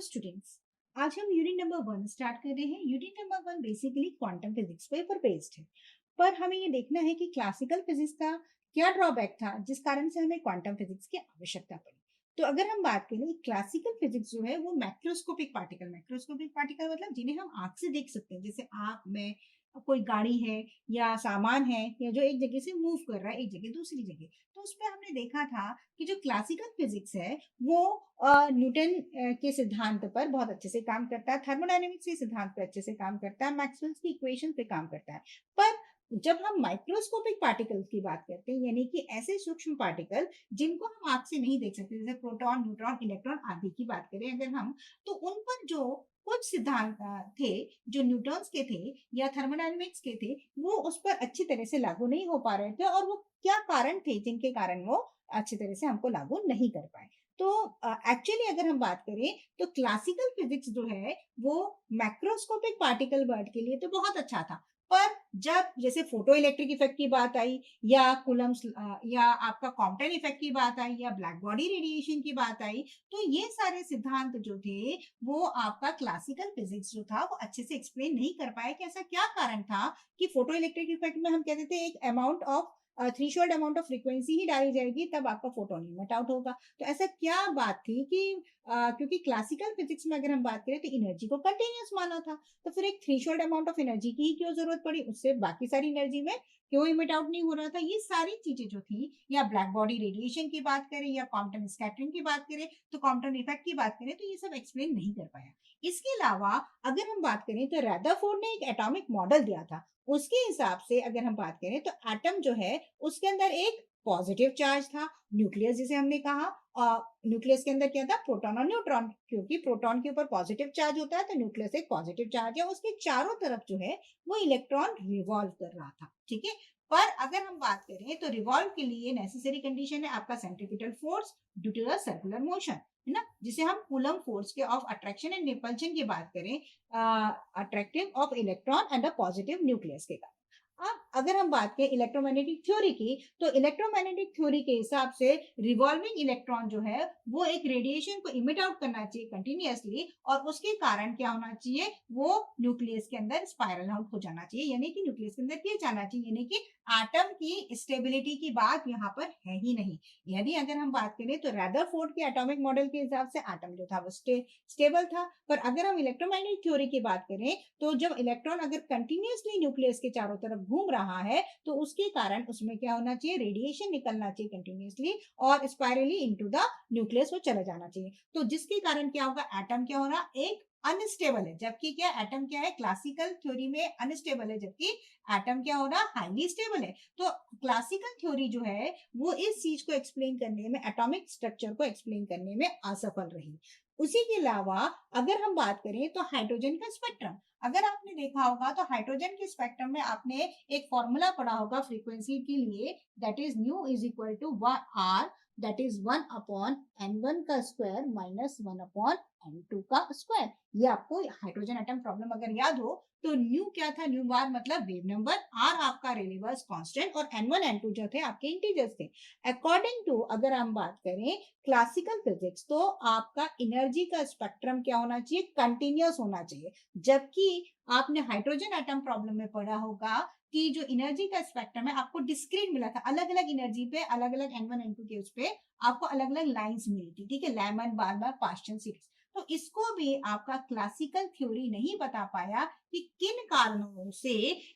Students, आज हम unit number 1 start कर रहे हैं। Unit number 1 basically quantum physics paper based है। पर हमें ये देखना है कि क्लासिकल फिजिक्स का क्या ड्रॉबैक था जिस कारण से हमें क्वांटम फिजिक्स की आवश्यकता पड़ी। तो अगर हम बात करें, क्लासिकल फिजिक्स जो है वो मैक्रोस्कोपिक पार्टिकल मतलब जिन्हें हम आंख से देख सकते हैं, जैसे आंख में कोई गाड़ी है या सामान है या जो एक जगह से मूव कर रहा है एक जगह दूसरी जगह। तो उसमें हमने देखा था कि जो क्लासिकल फिजिक्स है वो न्यूटन के सिद्धांत पर बहुत अच्छे से काम करता है, थर्मोडायनेमिक्स के सिद्धांत पर अच्छे से काम करता है, मैक्सवेल्स की इक्वेशन पे काम करता है। पर जब हम माइक्रोस्कोपिक पार्टिकल्स की बात करते हैं, यानी कि ऐसे सूक्ष्म पार्टिकल जिनको हम आंख से नहीं देख सकते, जैसे प्रोटॉन, न्यूट्रॉन, इलेक्ट्रॉन आदि की बात करें अगर हम, तो उन पर जो कुछ सिद्धांत थे जो न्यूटन्स के थे या थर्मोडायनेमिक्स के थे, वो उस पर अच्छी तरह से लागू नहीं हो पा रहे थे। और वो क्या कारण थे जिनके कारण वो अच्छी तरह से हमको लागू नहीं कर पाए। तो एक्चुअली अगर हम बात करें तो क्लासिकल फिजिक्स जो है वो मैक्रोस्कोपिक पार्टिकल वर्ल्ड के लिए तो बहुत अच्छा था। पर जब जैसे फोटो इलेक्ट्रिक इफेक्ट की बात आई या कुलम्स या आपका कॉम्पटन इफेक्ट की बात आई या ब्लैक बॉडी रेडिएशन की बात आई, तो ये सारे सिद्धांत जो थे वो आपका क्लासिकल फिजिक्स जो था वो अच्छे से एक्सप्लेन नहीं कर पाया कि ऐसा क्या कारण था कि फोटो इलेक्ट्रिक इफेक्ट में हम कहते थे एक amount of threshold amount of frequency ही डाली जाएगी तब आपका फोटोन इमिट आउट होगा। तो ऐसा क्या बात थी कि क्योंकि क्लासिकल फिजिक्स में अगर हम बात करें तो एनर्जी को कंटिन्यूअस माना था, तो फिर एक थ्रेशोल्ड अमाउंट ऑफ एनर्जी की ही क्यों जरूरत पड़ी, उससे बाकी सारी एनर्जी में क्यों इमिट आउट नहीं हो रहा था। ये सारी चीजें जो थी, या ब्लैक बॉडी रेडिएशन की बात करें या कॉम्पटन स्कैटरिंग की बात करें, तो कॉम्पटन इफेक्ट की बात करें, तो ये सब एक्सप्लेन नहीं कर पाया। इसके अलावा अगर हम बात करें तो रदरफोर्ड ने एक एटॉमिक मॉडल दिया था। उसके हिसाब से अगर हम बात करें तो एटम जो है उसके अंदर एक पॉजिटिव चार्ज था, न्यूक्लियस जिसे हमने कहा। न्यूक्लियस के अंदर क्या था, प्रोटॉन और न्यूट्रॉन, क्योंकि प्रोटॉन के ऊपर पॉजिटिव चार्ज होता है तो न्यूक्लियस एक पॉजिटिव चार्ज है, उसके चारों तरफ जो है वो इलेक्ट्रॉन रिवॉल्व कर रहा था। ठीक है। पर अगर हम बात करें तो रिवॉल्व के लिए नेसेसरी कंडीशन है आपका centripetal force due to the circular motion, है ना, जिसे हम कूलम फोर्स के ऑफ अट्रैक्शन एंड रिपल्शन की बात करें, attractive of electron and the positive nucleus के कारण। अब अगर हम बात करें इलेक्ट्रोमैग्नेटिक थ्योरी की, तो इलेक्ट्रोमैग्नेटिक थ्योरी के हिसाब से रिवॉल्विंग इलेक्ट्रॉन जो है वो एक रेडिएशन को इमिट आउट करना चाहिए कंटिन्यूअसली, और उसके कारण क्या होना चाहिए, वो न्यूक्लियस के अंदर स्पाइरल आउट हो जाना चाहिए, यानी कि न्यूक्लियस के अंदर गिर जाना चाहिए, यानी कि एटम की स्टेबिलिटी की बात यहाँ पर है ही नहीं। यदि अगर हम बात करें तो रदरफोर्ड के एटॉमिक मॉडल के हिसाब से एटम जो था वो स्टेबल था। पर अगर हम इलेक्ट्रोमैग्नेटिक थ्योरी की बात करें तो जब इलेक्ट्रॉन अगर कंटिन्यूअसली न्यूक्लियस के चारों तरफ घूम रहा है तो उसके कारण उसमें क्या होना चाहिए, रेडिएशन निकलना चाहिए कंटिन्यूअसली और स्पाइरली इनटू द न्यूक्लियस वो चला जाना चाहिए। तो जिसके कारण क्या होगा, एटम क्या हो रहा, एक अनस्टेबल है, जबकि क्या एटम क्या है, क्लासिकल थ्योरी में अनस्टेबल है, जबकि एटम क्या हो रहा, हाईली स्टेबल है। तो क्लासिकल थ्योरी जो है वो इस चीज को एक्सप्लेन करने में, एटॉमिक स्ट्रक्चर को एक्सप्लेन करने में असफल रही। उसी के अलावा अगर हम बात करें तो हाइड्रोजन का स्पेक्ट्रम, अगर आपने देखा होगा तो हाइड्रोजन के स्पेक्ट्रम में आपने एक फॉर्मूला पढ़ा होगा फ्रीक्वेंसी के लिए, that is nu is equal to R, that is 1/n1 का स्क्वायर माइनस 1/n2 का स्क्वायर। ये आपको हाइड्रोजन एटम प्रॉब्लम अगर याद हो तो न्यू क्या था, न्यू बार मतलब वेव नंबर, आर आपका रेलेवंस कांस्टेंट और n1 n2 जो थे आपके इंटीजर्स थे। अकॉर्डिंग टू अगर हम बात करें क्लासिकल फिजिक्स, तो आपका एनर्जी का स्पेक्ट्रम क्या होना चाहिए, कंटिन्यूअस होना चाहिए। जबकि आपने हाइड्रोजन एटम प्रॉब्लम में पढ़ा होगा कि जो एनर्जी का स्पेक्ट्रम है आपको डिस्क्रीट मिला था, अलग अलग एनर्जी पे अलग अलग n1 n2 के उस पे आपको अलग अलग लाइंस मिली थी। ठीक है, लैमन बार्बर पास्चन सीरीज। तो इसको भी आपका क्लासिकल थ्योरी नहीं बता पाया कि किन कारणों से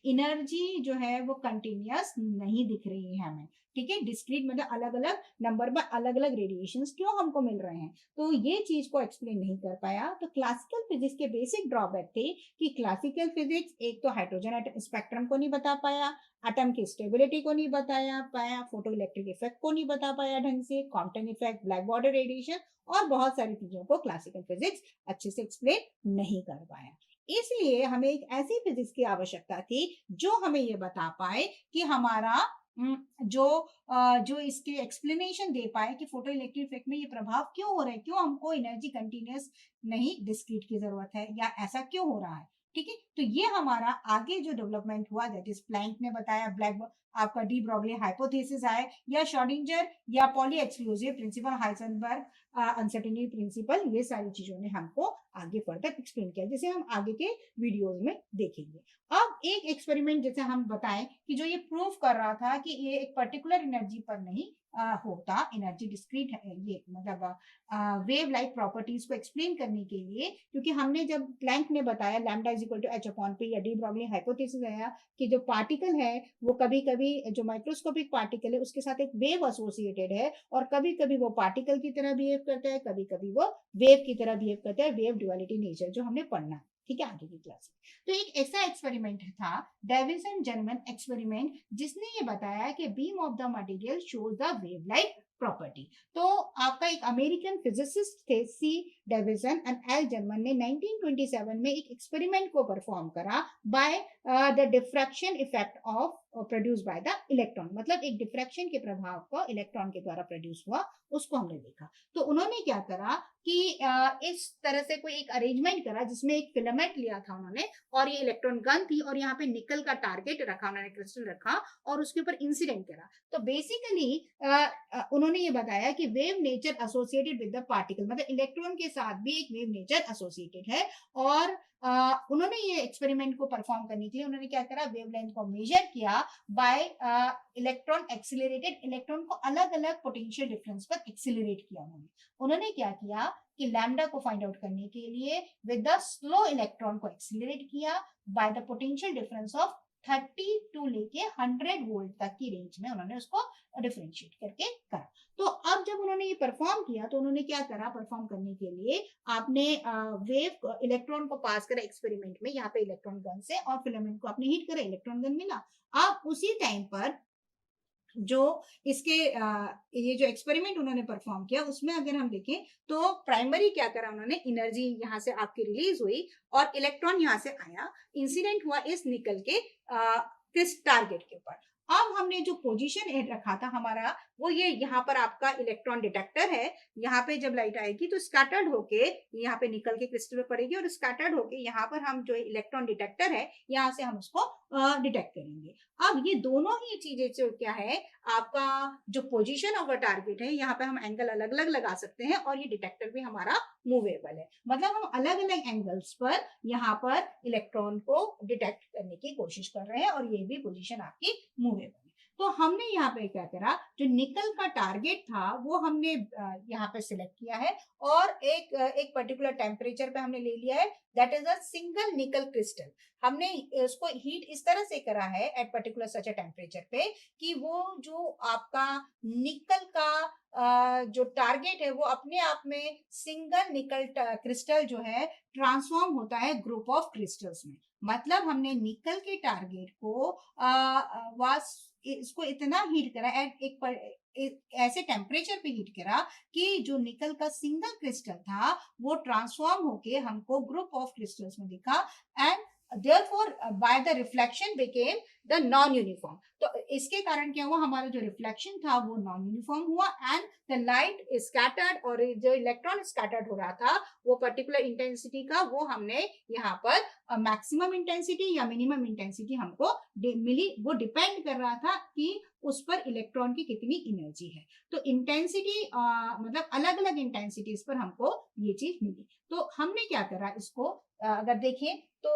एनर्जी जो है वो कंटिन्यूअस नहीं दिख रही है हमें। ठीक है, डिस्क्रीट मतलब अलग अलग नंबर पर अलग अलग रेडिएशंस क्यों हमको मिल रहे हैं, तो ये चीज को एक्सप्लेन नहीं कर पाया। तो क्लासिकल फिजिक्स के बेसिक ड्रॉबैक थे कि क्लासिकल फिजिक्स एक तो हाइड्रोजन स्पेक्ट्रम को नहीं बता पाया, एटम की स्टेबिलिटी को नहीं बताया पाया, फोटो इलेक्ट्रिक इफेक्ट को नहीं बता पाया ढंग से, Compton effect, black body radiation और बहुत सारी चीजों को क्लासिकल फिजिक्स अच्छे से एक्सप्लेन नहीं कर पाया। इसलिए हमें एक ऐसी फिजिक्स की आवश्यकता थी जो हमें ये बता पाए कि हमारा जो जो इसके एक्सप्लेनेशन दे पाए कि फोटो इलेक्ट्रिक इफेक्ट में ये प्रभाव क्यों हो रहा है, क्यों हमको एनर्जी कंटिन्यूअस नहीं डिस्क्रीट की जरूरत है, या ऐसा क्यों हो रहा है। ठीक है, तो ये हमारा आगे जो डेवलपमेंट हुआ, दैट इज प्लैंक ने बताया, ब्लैक आपका डी ब्रॉगली हाइपोथेसिस आए, या श्रोडिंगर या Pauli exclusive principle, Heisenberg uncertainty principle, ये सारी चीजों ने हमको आगे फर्दर एक्सप्लेन किया, जिसे हम आगे के वीडियोस में देखेंगे। अब एक एक्सपेरिमेंट जैसे हम बताएं कि जो ये प्रूव कर रहा था कि ये एक पर्टिकुलर एनर्जी पर नहीं होता, एनर्जी डिस्क्रीट है, ये मतलब वेव लाइक प्रॉपर्टीज को एक्सप्लेन करने के लिए, क्योंकि हमने जब प्लैंक ने बताया lambda is equal to H upon P, या डी ब्रॉगली हाइपोथेसिस आया कि जो पार्टिकल है वो कभी कभी जो माइक्रोस्कोपिक पार्टिकल है उसके साथ एक वेव एसोसिएटेड है, और कभी कभी वो पार्टिकल की तरह बिहेव करता है, कभी कभी वो वेव की तरह बिहेव करता है, वेव ड्युअलिटी नेचर जो हमने पढ़ना है, ठीक है, आगे की क्लास में। तो एक ऐसा एक्सपेरिमेंट था, डेविसन जर्मन एक्सपेरिमेंट, जिसने ये बताया कि beam of the material shows the wave like property. तो आपका एक अमेरिकन फिजिसिस्ट थे सी डेविसन एंड एल जर्मन ने 1927 में एक एक्सपेरिमेंट को परफॉर्म करा by the diffraction effect of produce by the electron, मतलब एक डिफ्रैक्शन के प्रभाव को इलेक्ट्रॉन के द्वारा प्रोड्यूस हुआ, उसको हमने देखा। तो उन्होंने क्या करा कि इस तरह से कोई एक अरेंजमेंट करा जिसमें एक फिलामेंट लिया था उन्होंने, और ये इलेक्ट्रॉन गन थी, और यहाँ पे निकल का टारगेट रखा, उन्होंने क्रिस्टल रखा और उसके ऊपर इंसिडेंट करा। तो बेसिकली उन्होंने ये बताया कि wave nature associated with the particle, मतलब इलेक्ट्रॉन के साथ भी एक वेव नेचर एसोसिएटेड है। और उन्होंने ये एक्सपेरिमेंट को परफॉर्म करने के लिए उन्होंने क्या करा, वेवलेंथ को मेजर किया बाय इलेक्ट्रॉन एक्सिलरेटेड, इलेक्ट्रॉन को अलग अलग पोटेंशियल डिफरेंस पर एक्सिलरेट किया उन्होंने क्या किया कि लैम्डा को फाइंड आउट करने के लिए विद द स्लो इलेक्ट्रॉन को एक्सिलरेट किया by the potential difference of 30 to लेके 100 वोल्ट तक की रेंज में उन्होंने उसको डिफरेंशिएट करके करा। तो अब जब उन्होंने ये परफॉर्म किया तो उन्होंने क्या करा, परफॉर्म करने के लिए आपने वेव इलेक्ट्रॉन को पास करा एक्सपेरिमेंट में, यहाँ पे इलेक्ट्रॉन गन से, और फिलामेंट को आपने हीट करा, इलेक्ट्रॉन गन मिला। अब उसी टाइम पर जो इसके ये जो एक्सपेरिमेंट उन्होंने परफॉर्म किया उसमें अगर हम देखें तो प्राइमरी क्या करा उन्होंने, एनर्जी यहाँ से आपकी रिलीज हुई और इलेक्ट्रॉन यहाँ से आया, इंसिडेंट हुआ इस निकल के किस टारगेट के ऊपर। अब हमने जो पोजीशन रखा था हमारा, वो ये यहाँ पर आपका इलेक्ट्रॉन डिटेक्टर है, यहाँ पे जब लाइट आएगी तो स्कैटर्ड होके यहाँ पे निकल के क्रिस्टल पे पड़ेगी, और स्कैटर्ड होके यहाँ पर हम जो इलेक्ट्रॉन डिटेक्टर है यहाँ से हम उसको डिटेक्ट करेंगे। अब ये दोनों ही चीजें जो क्या है, आपका जो पोजीशन ऑफ द टारगेट है, यहाँ पे हम एंगल अलग अलग लगा सकते हैं, और ये डिटेक्टर भी हमारा मूवेबल है, मतलब हम अलग अलग एंगल्स पर यहाँ पर इलेक्ट्रॉन को डिटेक्ट करने की कोशिश कर रहे हैं, और ये भी पोजीशन आपकी मूवेबल है। तो हमने यहाँ पे क्या करा, जो निकल का टारगेट था वो हमने यहाँ पे सिलेक्ट किया है, और एक पर्टिकुलर टेम्परेचर पे हमने ले लिया है, that is a single nickel crystal. हमने उसको हीट इस तरह से करा है at particular such a temperature पे कि वो जो आपका निकल का जो टारगेट है वो अपने आप में सिंगल निकल क्रिस्टल जो है ट्रांसफॉर्म होता है ग्रुप ऑफ क्रिस्टल्स में। मतलब हमने निकल के टारगेट को इसको इतना हीट करा एक ऐसे टेम्परेचर पे हीट करा कि जो निकल का सिंगल क्रिस्टल था वो ट्रांसफॉर्म होके हमको ग्रुप ऑफ क्रिस्टल्स में दिखा, and therefore by the reflection became the non uniform। तो इसके कारण क्या हुआ, हमारा जो रिफ्लेक्शन था वो नॉन यूनिफॉर्म हुआ, एंड द लाइट स्कैटर्ड, और जो इलेक्ट्रॉन स्कैटर्ड हो रहा था वो पर्टिकुलर इंटेंसिटी का, वो हमने यहाँ पर मैक्सिमम इंटेंसिटी या मिनिमम इंटेंसिटी हमको मिली, वो डिपेंड कर रहा था कि उस पर इलेक्ट्रॉन की कितनी एनर्जी है। तो इंटेंसिटी मतलब अलग अलग इंटेंसिटीज पर हमको ये चीज मिली। तो हमने क्या करा, इसको अगर देखें तो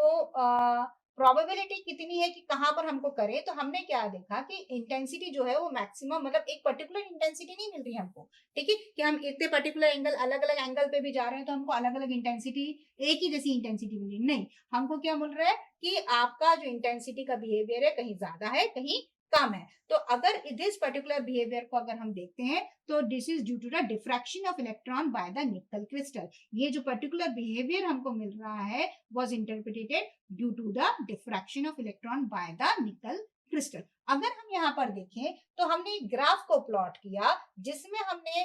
प्रोबेबिलिटी कितनी है कि कहाँ पर हमको करें, तो हमने क्या देखा कि इंटेंसिटी जो है वो मैक्सिमम, मतलब एक पर्टिकुलर इंटेंसिटी नहीं मिल रही हमको, ठीक है, कि हम इतने पर्टिकुलर एंगल अलग अलग एंगल पे भी जा रहे हैं तो हमको अलग अलग इंटेंसिटी, एक ही जैसी इंटेंसिटी मिल रही नहीं, हमको क्या मिल रहा है कि आपका जो इंटेंसिटी का बिहेवियर है कहीं ज्यादा है कहीं कम है। तो अगर दिस पर्टिकुलर बिहेवियर को अगर हम देखते हैं तो this is due to the diffraction of electron by the nickel crystal. ये जो पर्टिकुलर बिहेवियर हमको मिल रहा है was interpreted due to the diffraction of electron by the nickel crystal. अगर हम यहाँ पर देखें तो हमने एक ग्राफ को प्लॉट किया जिसमें हमने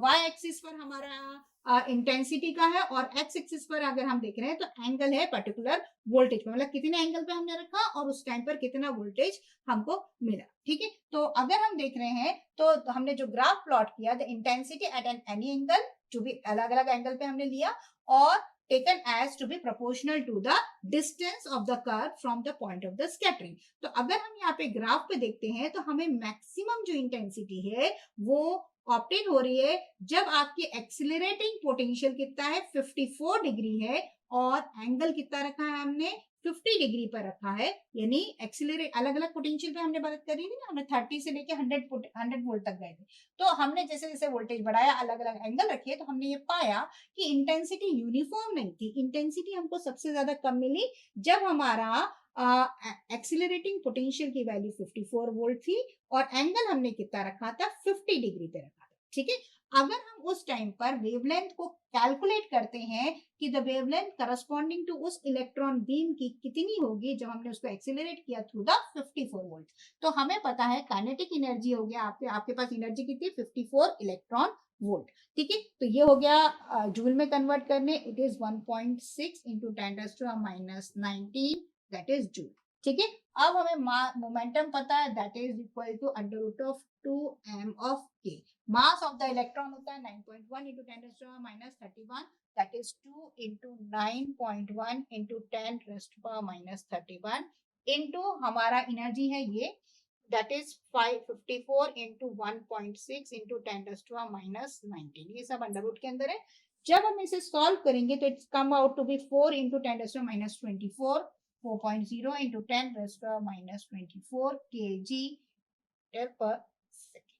वाई एक्सिस पर हमारा इंटेंसिटी का है, और एक्स एक्सिस पर अगर हम देख रहे हैं तो एंगल है पर्टिकुलर वोल्टेज पे, मतलब कितने एंगल पे हमने रखा और उस टाइम पर कितना वोल्टेज हमको मिला, ठीक है। तो अगर हम देख रहे हैं तो हमने जो ग्राफ प्लॉट किया, the intensity at an any angle, जो भी अलग अलग एंगल पे हमने लिया, और taken as to be proportional to the distance of the curve from the point of the scattering. तो अगर हम यहाँ पे ग्राफ पे देखते हैं तो हमें मैक्सिमम जो इंटेंसिटी है वो ऑप्टेन हो रही है जब आपकी एक्सिलरेटिंग पोटेंशियल कितना है 54 डिग्री है और एंगल कितना रखा है हमने 50 डिग्री पर रखा है, यानी एक्सिलरेट अलग अलग पोटेंशियल पे हमने बात करी थी ना, हमने 30 से लेके 100 वोल्ट तक गए थे। तो हमने जैसे जैसे वोल्टेज बढ़ाया अलग अलग एंगल रखे तो हमने ये पाया कि इंटेंसिटी यूनिफॉर्म नहीं थी। इंटेंसिटी हमको सबसे ज्यादा कम मिली जब हमारा एक्सिलरेटिंग पोटेंशियल की वैल्यू 54 वोल्ट थी और एंगल हमने कितना रखा था 50 डिग्री पे रखा था। ठीक है, अगर हम उस टाइम पर वेवलेंथ को कैलकुलेट करते हैं कि द वेवलेंथ करस्पॉन्डिंग टू उस इलेक्ट्रॉन बीम की कितनी होगी जब हमने उसको एक्सिलरेट किया थ्रू द 54 वोल्ट, तो हमें पता है काइनेटिक एनर्जी हो गया आपके पास एनर्जी कितनी 54 इलेक्ट्रॉन वोल्ट। ठीक है, तो ये हो गया जूल में कन्वर्ट करने, it is 1.6 into 10⁻⁻19 that is joule. ठीक है, अब हमें मोमेंटम पता है that is equal to √2m of k। Mass of the electron होता है 9.1 into 10⁻31 that is 2 into 9.1 into 10⁻31 into हमारा एनर्जी है ये दैट इज 554 इंटू 1.6 इंटू 10⁻19। ये सब अंडर रूट के अंदर है। जब हम इसे सॉल्व करेंगे तो it's come out to be 4 into 10⁻24 4.0 into 10⁻24 kg per second।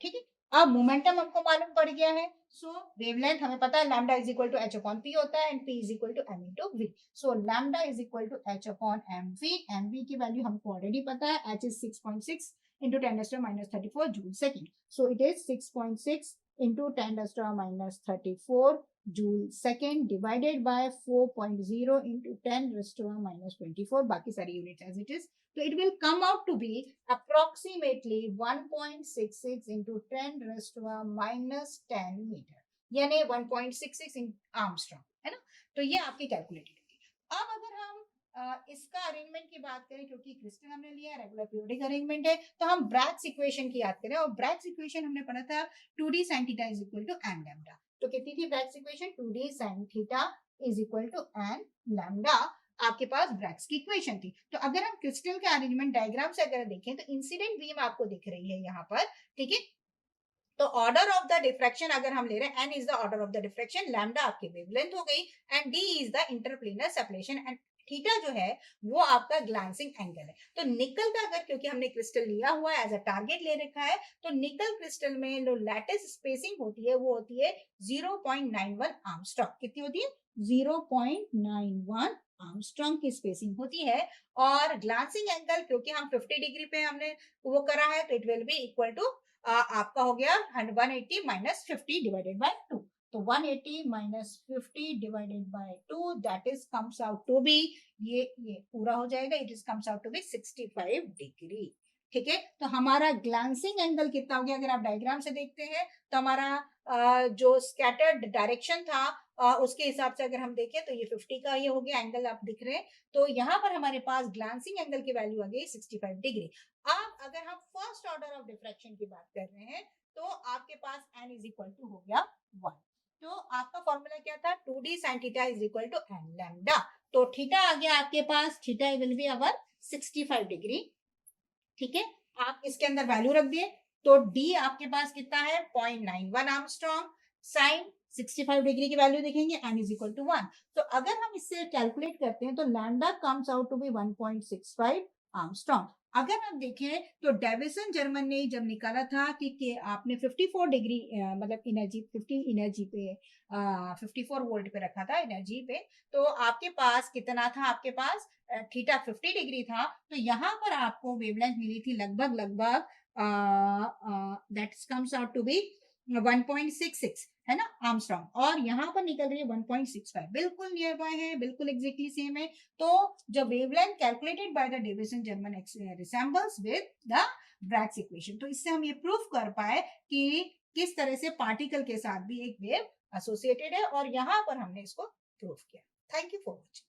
ठीक है, अब मोमेंटम हमको मालूम पड़ गया है। सो वेवलेंथ हमें पता है lambda is equal to h upon p होता है and p is equal to m into v। So lambda is equal to h अपॉन mv की वैल्यू हमको ऑलरेडी पता है, h is 6.6 into 10⁻34 joule second. So it is 6.6 into 10⁻34 joule second divided by 4.0 into 10⁻24, बाकी सारी unit as it is. तो it will come out to be approximately 1.66 into 10⁻10 metre, यानी 1.66 Armstrong, है ना। तो ये आपकी कैलकुलेटेड होगी। अब अगर हम इसका अरेंजमेंट की बात करें, क्योंकि क्रिस्टल हमने लिया है, रेगुलर पीरियोडिक अरेंजमेंट है, तो हम ब्रैग्स इक्वेशन की याद करें, और ब्रैग्स इक्वेशन हमने पढ़ा था 2d sin theta is equal to n lambda. तो कितनी थी Bragg's equation 2d sin theta is equal to n lambda, आपके पास ब्रैग्स की इक्वेशन थी। तो अगर हम क्रिस्टल के अरेंजमेंट डायग्राम से अगर देखें तो इंसिडेंट बीम आपको दिख रही है यहाँ पर। ठीक है, तो ऑर्डर ऑफ द डिफ्रैक्शन अगर हम ले रहे हैं, n is the order of the diffraction, lambda आपकी वेवलेंथ हो गई and d is the interplanar separation and theta जो है वो आपका ग्लांसिंग एंगल है। तो निकल का अगर, क्योंकि हमने क्रिस्टल लिया हुआ है एज अ टारगेट ले रखा है, तो निकल क्रिस्टल में जो लैटिस स्पेसिंग होती है वो होती है 0.91 आर्मस्ट्रॉन्ग। कितनी होती है 0.91 आर्मस्ट्रॉन्ग की स्पेसिंग होती है। और ग्लांसिंग एंगल क्योंकि हम 50 डिग्री पे हमने वो करा है तो it will be equal to आपका हो गया 180 माइनस 50 डिवाइडेड बाय 2। तो 180 minus 50 divided by 2 that is comes out to be, ये पूरा हो जाएगा, it is comes out to be 65 degree. ठीक है, तो हमारा ग्लांसिंग एंगल कितना हो गया, अगर आप डायग्राम से देखते हैं तो हमारा जो स्कैटर्ड डायरेक्शन था उसके हिसाब से अगर हम देखें तो ये 50 का ये हो गया एंगल आप दिख रहे हैं। तो यहाँ पर हमारे पास ग्लांसिंग एंगल की वैल्यू आ गई 65 डिग्री। अब अगर हम फर्स्ट ऑर्डर ऑफ डिफ्रैक्शन की बात कर रहे हैं तो आपके पास n इज इक्वल टू हो गया 1। तो आपका फॉर्मूला क्या था 2d sin theta is equal to n lambda. तो थीटा आ गया आपके पास, theta will be our 65 degree. ठीक है, आप इसके अंदर वैल्यू रख दिए तो d आपके पास कितना है 0.91 आर्मस्ट्रॉन्ग, साइन 65 डिग्री की वैल्यू देखेंगे n इज इक्वल टू 1। तो अगर हम इससे कैलकुलेट करते हैं तो lambda comes out to be 1.65 angstrom. अगर आप देखें तो डेविसन जर्मन ने जब निकाला था कि आपने 54 डिग्री मतलब एनर्जी 50 एनर्जी पे 54 वोल्ट पे रखा था एनर्जी पे, तो आपके पास कितना था, आपके पास थीटा 50 डिग्री था। तो यहाँ पर आपको वेवलेंथ मिली थी लगभग that comes out to be 1.66 है ना आर्मस्ट्रॉन्ग, और यहाँ पर निकल रही है 1.65, बिल्कुल नियर बाय है, बिल्कुल एग्जैक्टली सेम है। तो जो wavelength calculated by the Davisson Germer resembles with the Bragg's equation. तो इससे हम ये प्रूफ कर पाए कि किस तरह से पार्टिकल के साथ भी एक वेव एसोसिएटेड है, और यहाँ पर हमने इसको प्रूफ किया। Thank you for watching.